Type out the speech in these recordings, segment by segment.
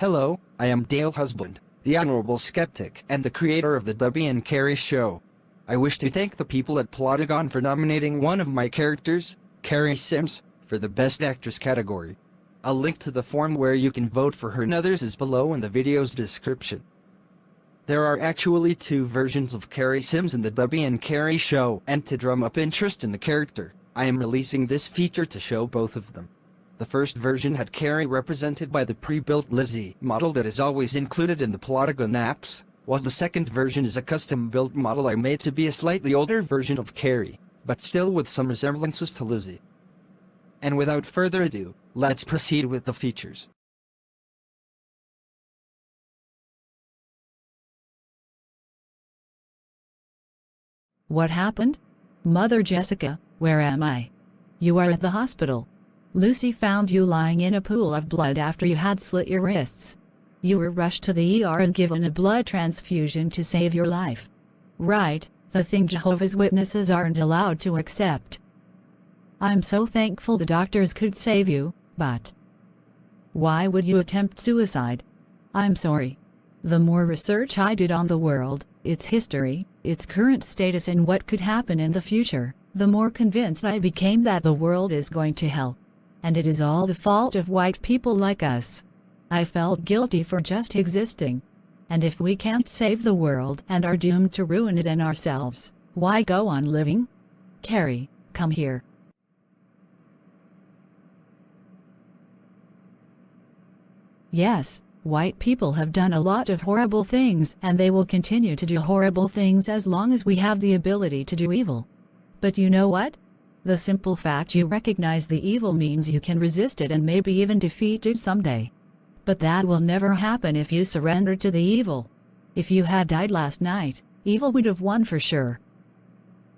Hello, I am Dale Husband, the Honorable Skeptic and the creator of the Debbie and Carrie show. I wish to thank the people at Ploscars for nominating one of my characters, Carrie Sims, for the Best Actress category. A link to the form where you can vote for her and others is below in the video's description. There are actually two versions of Carrie Sims in the Debbie and Carrie show, and to drum up interest in the character, I am releasing this feature to show both of them. The first version had Carrie represented by the pre-built Lizzie model that is always included in the Ploscars apps, while the second version is a custom-built model I made to be a slightly older version of Carrie, but still with some resemblances to Lizzie. And without further ado, let's proceed with the features. What happened? Mother Jessica, where am I? You are at the hospital. Lucy found you lying in a pool of blood after you had slit your wrists. You were rushed to the ER and given a blood transfusion to save your life. Right, the thing Jehovah's Witnesses aren't allowed to accept. I'm so thankful the doctors could save you, but why would you attempt suicide? I'm sorry. The more research I did on the world, its history, its current status and what could happen in the future, the more convinced I became that the world is going to hell. And it is all the fault of white people like us. I felt guilty for just existing. And if we can't save the world and are doomed to ruin it and ourselves, why go on living? Carrie, come here. Yes, white people have done a lot of horrible things and they will continue to do horrible things as long as we have the ability to do evil. But you know what? The simple fact you recognize the evil means you can resist it and maybe even defeat it someday. But that will never happen if you surrender to the evil. If you had died last night, evil would have won for sure.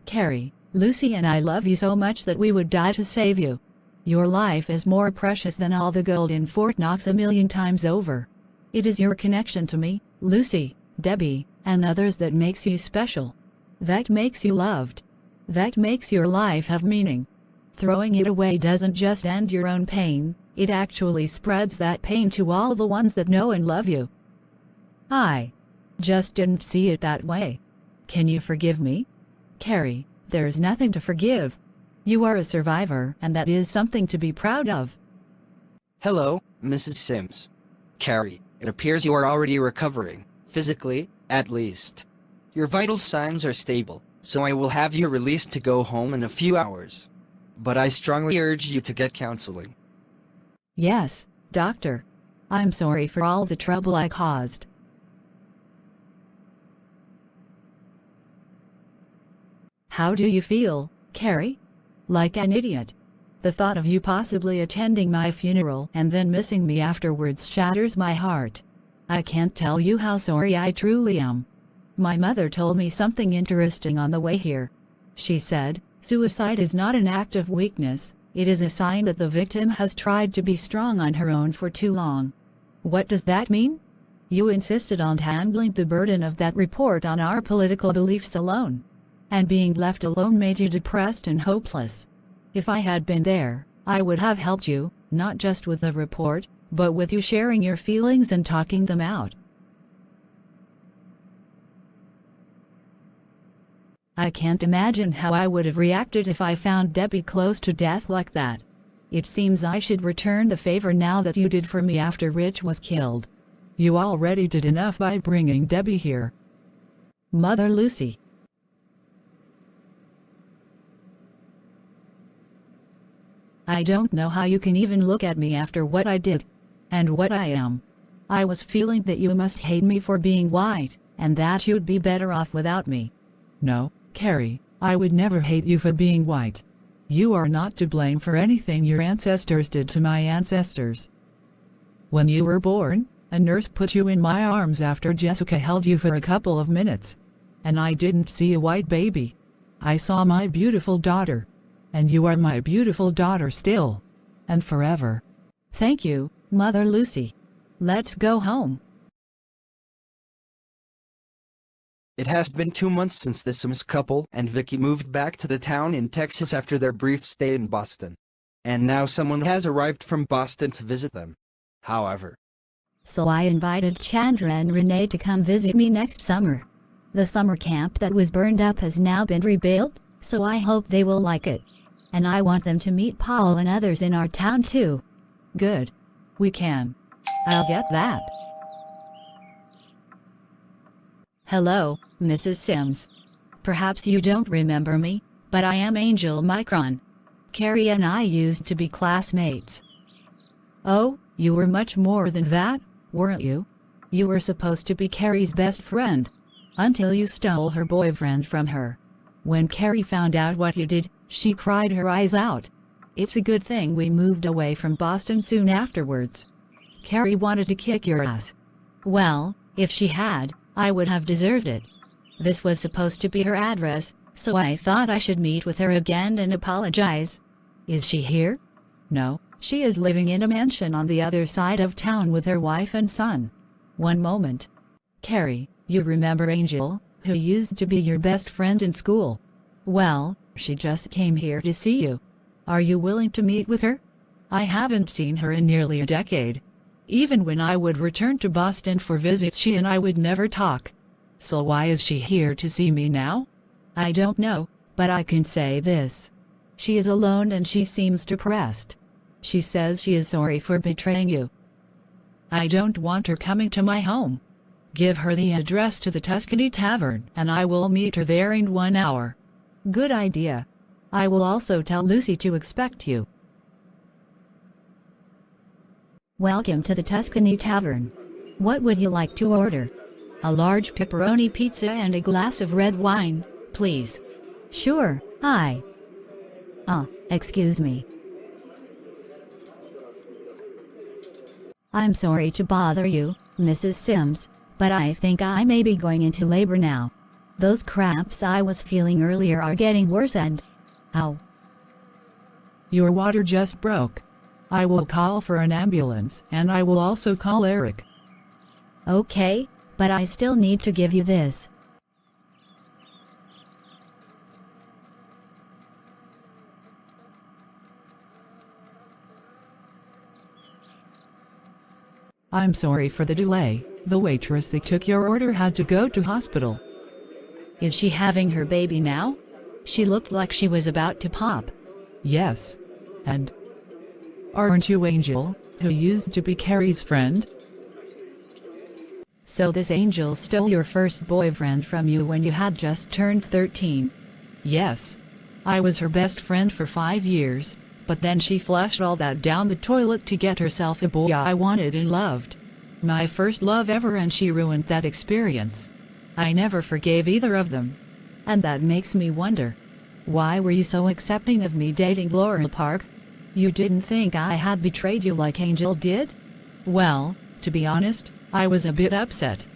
Carrie, Lucy and I love you so much that we would die to save you. Your life is more precious than all the gold in Fort Knox a million times over. It is your connection to me, Lucy, Debbie, and others that makes you special. That makes you loved. That makes your life have meaning. Throwing it away doesn't just end your own pain, it actually spreads that pain to all the ones that know and love you. I just didn't see it that way. Can you forgive me? Carrie, there is nothing to forgive. You are a survivor, and that is something to be proud of. Hello, Mrs. Sims. Carrie, it appears you are already recovering, physically, at least. Your vital signs are stable, so I will have you released to go home in a few hours. But I strongly urge you to get counseling. Yes, doctor. I'm sorry for all the trouble I caused. How do you feel, Carrie? Like an idiot. The thought of you possibly attending my funeral and then missing me afterwards shatters my heart. I can't tell you how sorry I truly am. My mother told me something interesting on the way here. She said, suicide is not an act of weakness, it is a sign that the victim has tried to be strong on her own for too long. What does that mean? You insisted on handling the burden of that report on our political beliefs alone. And being left alone made you depressed and hopeless. If I had been there, I would have helped you, not just with the report, but with you sharing your feelings and talking them out. I can't imagine how I would have reacted if I found Debbie close to death like that. It seems I should return the favor now that you did for me after Rich was killed. You already did enough by bringing Debbie here. Mother Lucy. I don't know how you can even look at me after what I did. And what I am. I was feeling that you must hate me for being white, and that you'd be better off without me. No, Carrie, I would never hate you for being white. You are not to blame for anything your ancestors did to my ancestors. When you were born, a nurse put you in my arms after Jessica held you for a couple of minutes. And I didn't see a white baby. I saw my beautiful daughter. And you are my beautiful daughter still. And forever. Thank you, Mother Lucy. Let's go home. It has been 2 months since the Sims couple and Vicky moved back to the town in Texas after their brief stay in Boston. And now someone has arrived from Boston to visit them. However, So I invited Chandra and Renee to come visit me next summer. The summer camp that was burned up has now been rebuilt, so I hope they will like it. And I want them to meet Paul and others in our town too. Good. We can. I'll get that. Hello, Mrs. Sims. Perhaps you don't remember me, but I am Angel Micron. Carrie and I used to be classmates. Oh, you were much more than that, weren't you? You were supposed to be Carrie's best friend. Until you stole her boyfriend from her. When Carrie found out what you did, she cried her eyes out. It's a good thing we moved away from Boston soon afterwards. Carrie wanted to kick your ass. Well, if she had, I would have deserved it. This was supposed to be her address, so I thought I should meet with her again and apologize. Is she here? No, she is living in a mansion on the other side of town with her wife and son. One moment. Carrie, you remember Angel, who used to be your best friend in school? Well, she just came here to see you. Are you willing to meet with her? I haven't seen her in nearly a decade. Even when I would return to Boston for visits, she and I would never talk. So why is she here to see me now? I don't know, but I can say this. She is alone and she seems depressed. She says she is sorry for betraying you. I don't want her coming to my home. Give her the address to the Tuscany Tavern and I will meet her there in 1 hour. Good idea. I will also tell Lucy to expect you. Welcome to the Tuscany Tavern. What would you like to order? A large pepperoni pizza and a glass of red wine, please. Sure, hi. Excuse me. I'm sorry to bother you, Mrs. Sims, but I think I may be going into labor now. Those cramps I was feeling earlier are getting worse and... Ow. Your water just broke. I will call for an ambulance and I will also call Eric. Okay, but I still need to give you this. I'm sorry for the delay. The waitress that took your order had to go to hospital. Is she having her baby now? She looked like she was about to pop. Yes. And aren't you Angel, who used to be Carrie's friend? So this Angel stole your first boyfriend from you when you had just turned 13. Yes. I was her best friend for 5 years, but then she flushed all that down the toilet to get herself a boy I wanted and loved. My first love ever, and she ruined that experience. I never forgave either of them. And that makes me wonder, why were you so accepting of me dating Laurel Park? You didn't think I had betrayed you like Angel did? Well, to be honest, I was a bit upset.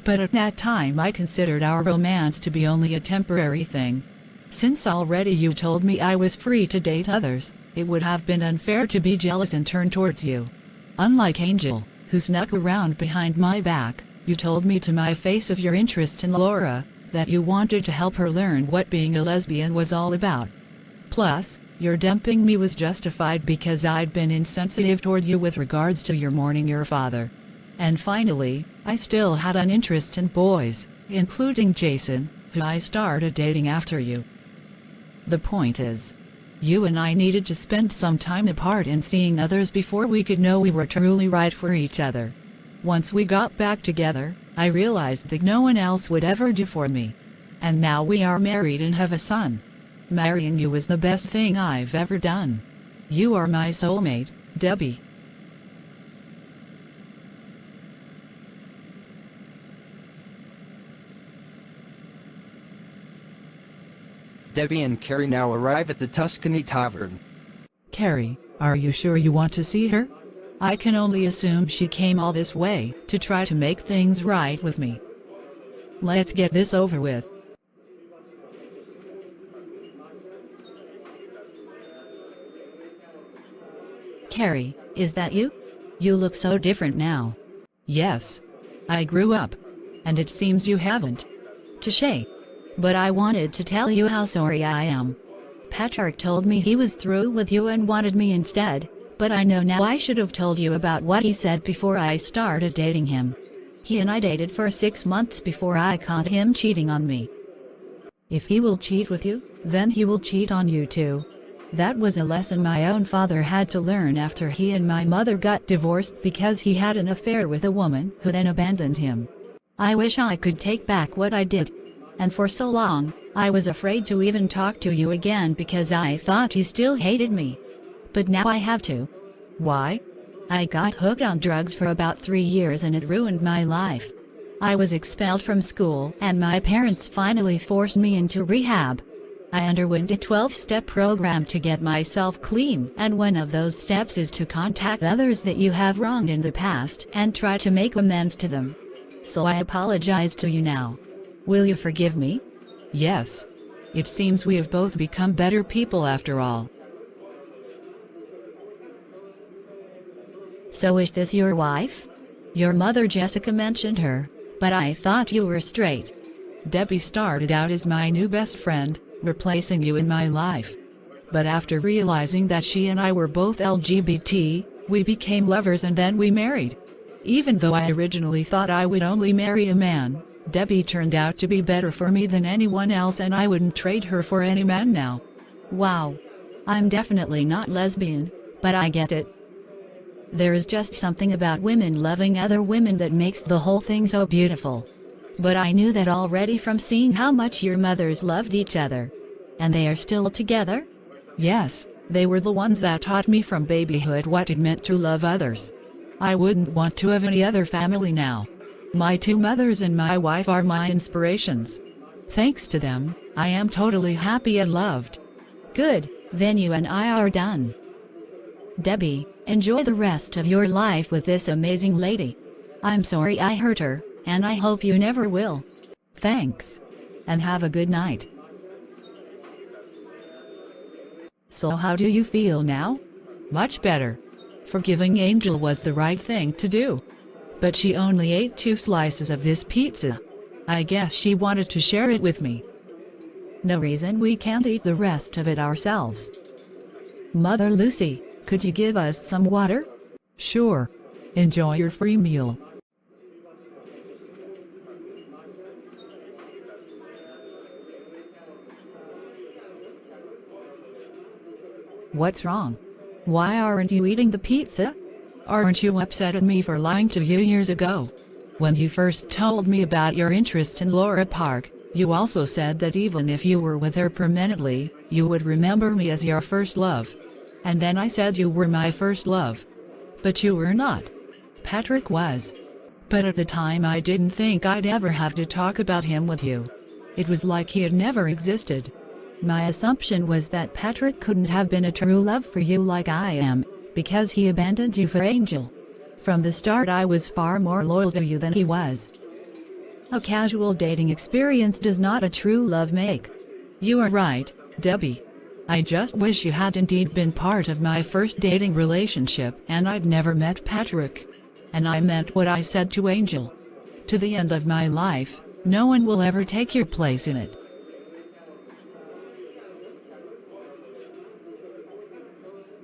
But at that time I considered our romance to be only a temporary thing. Since already you told me I was free to date others, it would have been unfair to be jealous and turn towards you. Unlike Angel, who snuck around behind my back, you told me to my face of your interest in Laura, that you wanted to help her learn what being a lesbian was all about. Plus, your dumping me was justified because I'd been insensitive toward you with regards to your mourning your father. And finally, I still had an interest in boys, including Jason, who I started dating after you. The point is, you and I needed to spend some time apart and seeing others before we could know we were truly right for each other. Once we got back together, I realized that no one else would ever do for me. And now we are married and have a son. Marrying you was the best thing I've ever done. You are my soulmate, Debbie. Debbie and Carrie now arrive at the Tuscany Tavern. Carrie, are you sure you want to see her? I can only assume she came all this way to try to make things right with me. Let's get this over with. Carrie, is that you? You look so different now. Yes. I grew up. And it seems you haven't. Touché. But I wanted to tell you how sorry I am. Patrick told me he was through with you and wanted me instead, But I know now I should have told you about what he said before I started dating him. He and I dated for 6 months before I caught him cheating on me. If he will cheat with you, then he will cheat on you too. That was a lesson my own father had to learn after he and my mother got divorced because he had an affair with a woman who then abandoned him. I wish I could take back what I did. And for so long, I was afraid to even talk to you again because I thought you still hated me. But now I have to. Why? I got hooked on drugs for about 3 years and it ruined my life. I was expelled from school and my parents finally forced me into rehab. I underwent a 12-step program to get myself clean, and one of those steps is to contact others that you have wronged in the past and try to make amends to them. So I apologize to you now. Will you forgive me? Yes. It seems we have both become better people after all. So is this your wife? Your mother Jessica mentioned her, but I thought you were straight. Debbie started out as my new best friend, replacing you in my life. But after realizing that she and I were both LGBT, we became lovers and then we married. Even though I originally thought I would only marry a man, Debbie turned out to be better for me than anyone else and I wouldn't trade her for any man now. Wow. I'm definitely not lesbian, but I get it. There is just something about women loving other women that makes the whole thing so beautiful. But I knew that already from seeing how much your mothers loved each other. And they are still together? Yes, they were the ones that taught me from babyhood what it meant to love others. I wouldn't want to have any other family now. My 2 mothers and my wife are my inspirations. Thanks to them, I am totally happy and loved. Good, then you and I are done. Debbie, enjoy the rest of your life with this amazing lady. I'm sorry I hurt her, and I hope you never will. Thanks. And have a good night. So how do you feel now? Much better. Forgiving Angel was the right thing to do. But she only ate 2 slices of this pizza. I guess she wanted to share it with me. No reason we can't eat the rest of it ourselves. Mother Lucy, could you give us some water? Sure. Enjoy your free meal. What's wrong? Why aren't you eating the pizza? Aren't you upset at me for lying to you years ago? When you first told me about your interest in Laura Park, you also said that even if you were with her permanently, you would remember me as your first love. And then I said you were my first love. But you were not. Patrick was. But at the time I didn't think I'd ever have to talk about him with you. It was like he had never existed. My assumption was that Patrick couldn't have been a true love for you like I am, because he abandoned you for Angel. From the start I was far more loyal to you than he was. A casual dating experience does not a true love make. You are right, Debbie. I just wish you had indeed been part of my first dating relationship and I'd never met Patrick. And I meant what I said to Angel. To the end of my life, no one will ever take your place in it.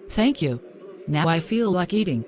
Thank you. Now I feel like eating.